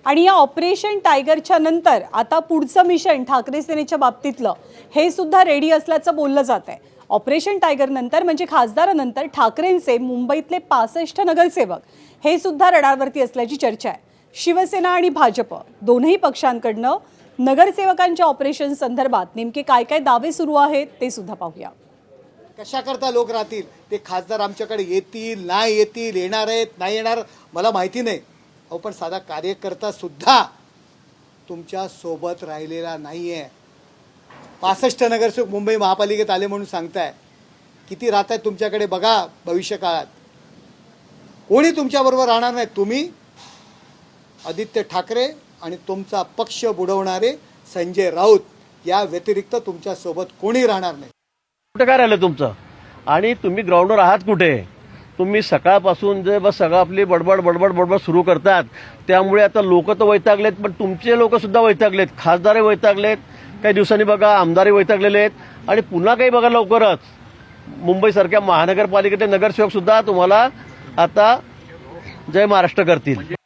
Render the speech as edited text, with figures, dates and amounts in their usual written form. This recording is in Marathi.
आणि या ऑपरेशन टायगरच्या नंतर आता पुढचं मिशन ठाकरे सेनेच्या बाबतीतलं हे सुद्धा रेडी असल्याचं बोललं जात आहे। ऑपरेशन टायगर नंतर म्हणजे खासदारानंतर ठाकरेंचे मुंबईतले 65 नगरसेवक हे सुद्धा रडारवरती असल्याची चर्चा आहे। शिवसेना आणि भाजप दोन्ही पक्षांकडनं नगरसेवकांच्या ऑपरेशन संदर्भात नेमके काय काय दावे सुरू आहेत ते सुद्धा पाहूया। कशा करता लोक राहतील ते खासदार आमच्याकडे येतील नाही येतील येणार आहेत नाही येणार मला माहिती नाही। अहो पण साधा कार्यकर्ता सुद्धा तुमच्या सोबत राहिलेला नाहीये। 65 नगरसेवक मुंबई महापालिकेत आले म्हणून सांगताय, किती राहत आहेत तुमच्याकडे बघा। भविष्य काळात कोणी तुमच्याबरोबर राहणार नाही। तुम्ही, आदित्य ठाकरे आणि तुमचा पक्ष बुडवणारे संजय राऊत या व्यतिरिक्त तुमच्या सोबत कोणी राहणार नाही। कुठे काय राहिलं तुमचं? आणि तुम्ही ग्राउंडवर आहात कुठे? तुम्ही सकाळपासून जे बस सगळं आपली बडबड सुरू करतात, त्यामुळे आता लोक तर वैतागलेत, पण तुमचे लोक सुद्धा वैतागलेत। खासदारही वैतागलेत, काही दिवसांनी बघा आमदारही वैतागलेले आहेत आणि पुन्हा काही बघा लवकरच मुंबईसारख्या महानगरपालिकेचे नगरसेवक सुद्धा तुम्हाला आता जय महाराष्ट्र करतील।